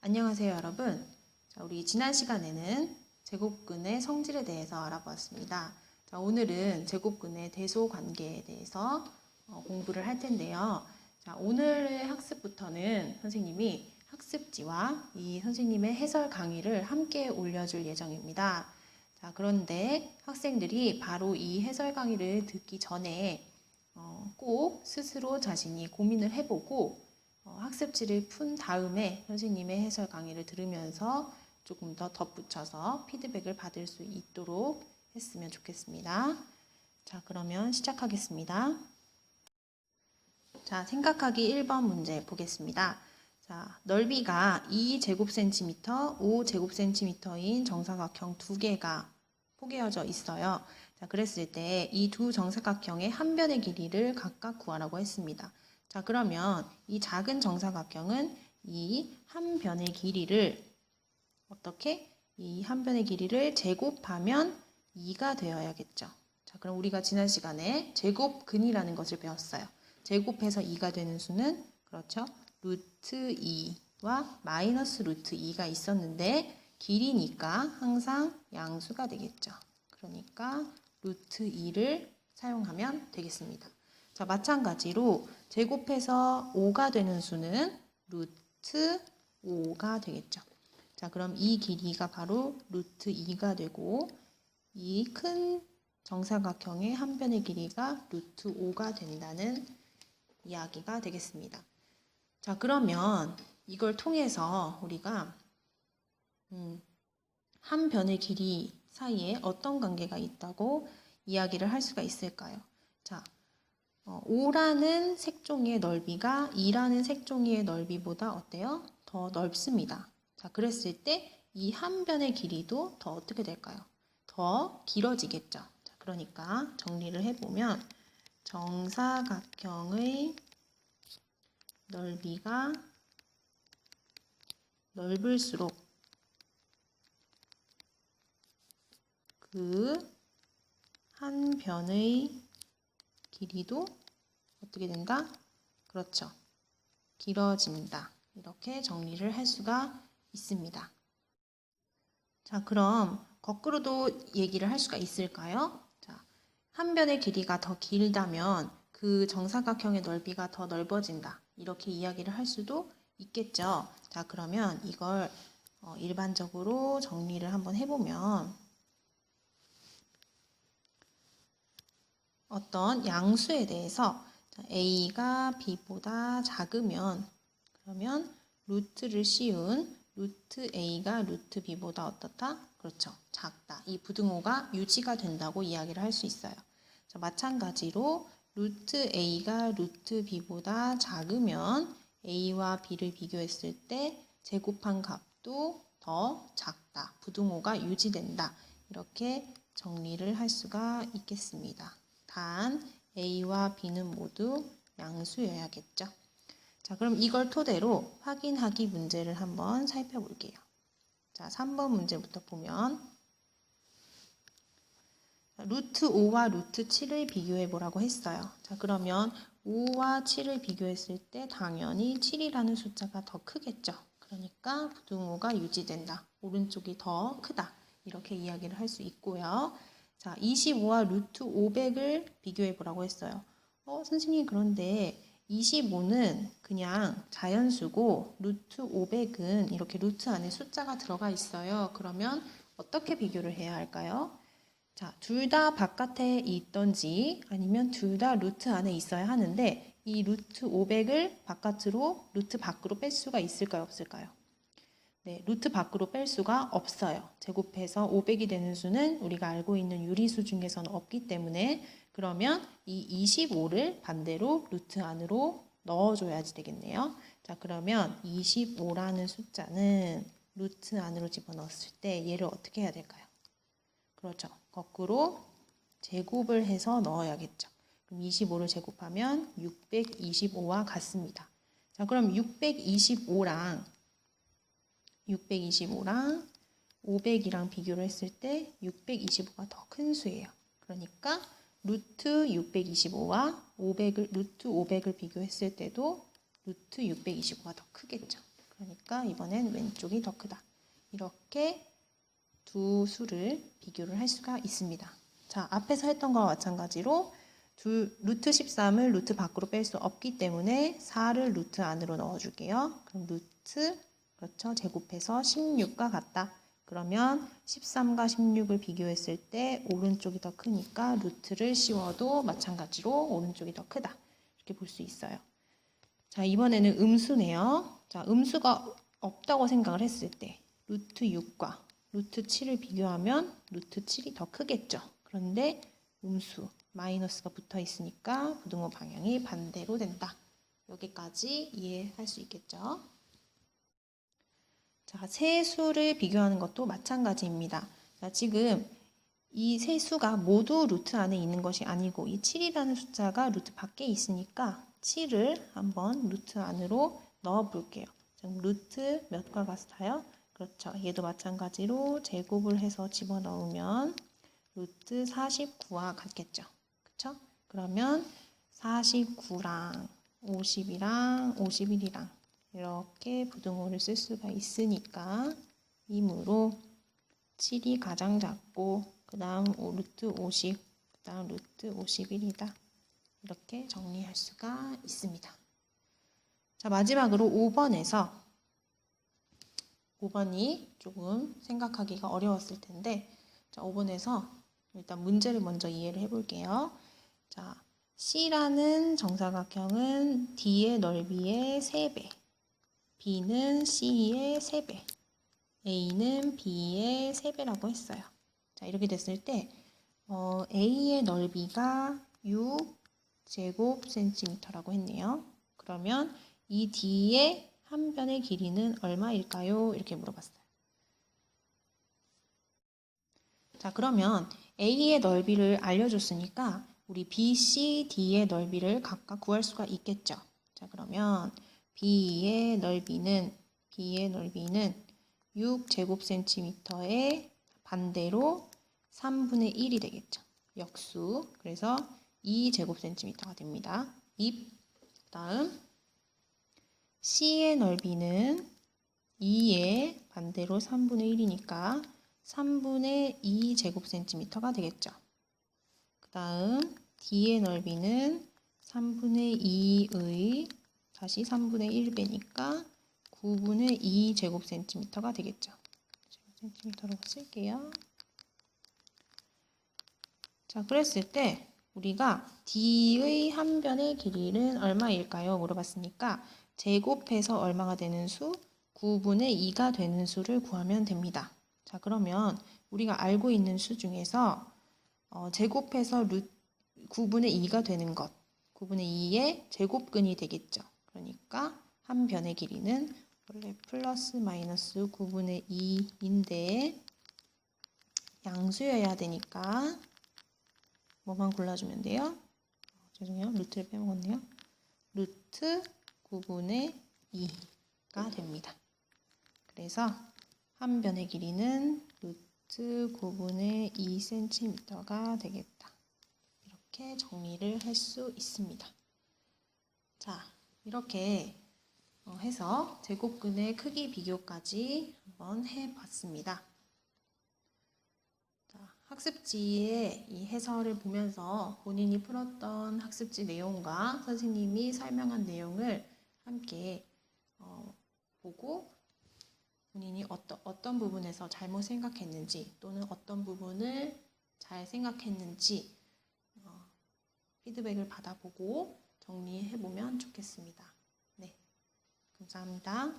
안녕하세요, 여러분. 자, 우리 지난 시간에는 제곱근의 성질에 대해서 알아보았습니다. 자, 오늘은 제곱근의 대소 관계에 대해서 공부를 할 텐데요. 자, 오늘의 학습부터는 선생님이 학습지와 이 선생님의 해설 강의를 함께 올려줄 예정입니다. 자, 그런데 학생들이 바로 이 해설 강의를 듣기 전에 꼭 스스로 자신이 고민을 해보고 학습지를 푼 다음에 선생님의 해설 강의를 들으면서 조금 더 덧붙여서 피드백을 받을 수 있도록 했으면 좋겠습니다. 자, 그러면 시작하겠습니다. 자, 생각하기 1번 문제 보겠습니다. 자, 넓이가 2제곱센티미터, 5제곱센티미터인 정사각형 두 개가 포개어져 있어요. 자, 그랬을 때 이 두 정사각형의 한 변의 길이를 각각 구하라고 했습니다. 자, 그러면 이 작은 정사각형은 이 한 변의 길이를 어떻게? 이 한 변의 길이를 제곱하면 2가 되어야겠죠. 자, 그럼 우리가 지난 시간에 제곱근이라는 것을 배웠어요. 제곱해서 2가 되는 수는 그렇죠. 루트 2와 마이너스 루트 2가 있었는데 길이니까 항상 양수가 되겠죠. 그러니까 루트 2를 사용하면 되겠습니다. 자, 마찬가지로 제곱해서 5가 되는 수는 루트 5가 되겠죠. 자, 그럼 이 길이가 바로 루트 2가 되고 이 큰 정사각형의 한 변의 길이가 루트 5가 된다는 이야기가 되겠습니다. 자, 그러면 이걸 통해서 우리가 한 변의 길이 사이에 어떤 관계가 있다고 이야기를 할 수가 있을까요? 자, 5라는 색종이의 넓이가 2라는 색종이의 넓이보다 어때요? 더 넓습니다. 자, 그랬을 때 이 한 변의 길이도 더 어떻게 될까요? 더 길어지겠죠. 자, 그러니까 정리를 해보면 정사각형의 넓이가 넓을수록 그 한 변의 길이도 어떻게 된다? 그렇죠. 길어진다. 이렇게 정리를 할 수가 있습니다. 자, 그럼 거꾸로도 얘기를 할 수가 있을까요? 자, 한 변의 길이가 더 길다면 그 정사각형의 넓이가 더 넓어진다. 이렇게 이야기를 할 수도 있겠죠. 자, 그러면 이걸 일반적으로 정리를 한번 해보면 어떤 양수에 대해서 a가 b보다 작으면 그러면 루트를 씌운 루트 a가 루트 b보다 어떻다? 그렇죠. 작다. 이 부등호가 유지가 된다고 이야기를 할 수 있어요. 자, 마찬가지로 루트 a가 루트 b보다 작으면 a와 b를 비교했을 때 제곱한 값도 더 작다. 부등호가 유지된다. 이렇게 정리를 할 수가 있겠습니다. 단 a와 b는 모두 양수여야겠죠. 자, 그럼 이걸 토대로 확인하기 문제를 한번 살펴볼게요. 자, 3번 문제부터 보면 루트 5와 루트 7을 비교해 보라고 했어요. 자, 그러면 5와 7을 비교했을 때 당연히 7이라는 숫자가 더 크겠죠. 그러니까 부등호가 유지된다. 오른쪽이 더 크다. 이렇게 이야기를 할 수 있고요. 자, 25와 루트 500을 비교해 보라고 했어요. 선생님, 그런데 25는 그냥 자연수고 루트 500은 이렇게 루트 안에 숫자가 들어가 있어요. 그러면 어떻게 비교를 해야 할까요? 자, 둘 다 바깥에 있던지 아니면 둘 다 루트 안에 있어야 하는데 이 루트 500을 바깥으로 루트 밖으로 뺄 수가 있을까요? 없을까요? 네, 루트 밖으로 뺄 수가 없어요. 제곱해서 500이 되는 수는 우리가 알고 있는 유리수 중에서는 없기 때문에 그러면 이 25를 반대로 루트 안으로 넣어줘야지 되겠네요. 자, 그러면 25라는 숫자는 루트 안으로 집어넣었을 때 얘를 어떻게 해야 될까요? 그렇죠. 거꾸로 제곱을 해서 넣어야겠죠. 그럼 25를 제곱하면 625와 같습니다. 자, 그럼 625랑 500이랑 비교를 했을 때 625가 더 큰 수예요. 그러니까 루트 625와 루트 500을 비교했을 때도 루트 625가 더 크겠죠. 그러니까 이번엔 왼쪽이 더 크다. 이렇게 두 수를 비교를 할 수가 있습니다. 자, 앞에서 했던 거와 마찬가지로 루트 13을 루트 밖으로 뺄 수 없기 때문에 4를 루트 안으로 넣어줄게요. 그럼 루트, 그렇죠. 제곱해서 16과 같다. 그러면 13과 16을 비교했을 때 오른쪽이 더 크니까 루트를 씌워도 마찬가지로 오른쪽이 더 크다. 이렇게 볼 수 있어요. 자, 이번에는 음수네요. 자, 음수가 없다고 생각을 했을 때 루트 6과 루트 7을 비교하면 루트 7이 더 크겠죠. 그런데 음수, 마이너스가 붙어 있으니까 부등호 방향이 반대로 된다. 여기까지 이해할 수 있겠죠. 자, 세 수를 비교하는 것도 마찬가지입니다. 자, 지금 이 세 수가 모두 루트 안에 있는 것이 아니고 이 7이라는 숫자가 루트 밖에 있으니까 7을 한번 루트 안으로 넣어 볼게요. 루트 몇과 같아요? 그렇죠. 얘도 마찬가지로 제곱을 해서 집어넣으면 루트 49와 같겠죠. 그렇죠? 그러면 49랑 50이랑 51이랑 이렇게 부등호를 쓸 수가 있으니까 이므로 7이 가장 작고 그 다음 루트 50, 그 다음 루트 51이다. 이렇게 정리할 수가 있습니다. 자, 마지막으로 5번이 조금 생각하기가 어려웠을 텐데, 자, 5번에서 일단 문제를 먼저 이해를 해볼게요. 자, C라는 정사각형은 D의 넓이의 3배, B는 C의 3배, A는 B의 3배라고 했어요. 자, 이렇게 됐을 때 A의 넓이가 6제곱센티미터라고 했네요. 그러면 이 D의 한 변의 길이는 얼마일까요? 이렇게 물어봤어요. 자, 그러면 A의 넓이를 알려줬으니까 우리 B, C, D의 넓이를 각각 구할 수가 있겠죠. 자, 그러면 B의 넓이는 6제곱센티미터의 반대로 3분의 1이 되겠죠. 역수. 그래서 2제곱센티미터가 됩니다. 다음 C의 넓이는 2의 반대로 3분의 1이니까 3분의 2제곱센티미터가 되겠죠. 그 다음 D의 넓이는 3분의 2의 다시 3분의 1배니까 9분의 2제곱센티미터가 되겠죠. 제곱센티미터로 쓸게요. 자, 그랬을 때 우리가 D의 한 변의 길이는 얼마일까요? 물어봤으니까 제곱해서 얼마가 되는 수? 9분의 2가 되는 수를 구하면 됩니다. 자, 그러면 우리가 알고 있는 수 중에서 제곱해서 9분의 2가 되는 것, 9분의 2의 제곱근이 되겠죠. 그러니까 한 변의 길이는 원래 플러스 마이너스 9분의 2인데 양수여야 되니까 뭐만 골라주면 돼요? 죄송해요. 루트를 빼먹었네요. 루트 9분의 2가 됩니다. 그래서 한 변의 길이는 루트 9분의 2cm가 되겠다. 이렇게 정리를 할 수 있습니다. 자, 이렇게 해서 제곱근의 크기 비교까지 한번 해봤습니다. 학습지의 이 해설을 보면서 본인이 풀었던 학습지 내용과 선생님이 설명한 내용을 함께 보고 본인이 어떤 부분에서 잘못 생각했는지 또는 어떤 부분을 잘 생각했는지 피드백을 받아보고 정리해보면 좋겠습니다. 네, 감사합니다.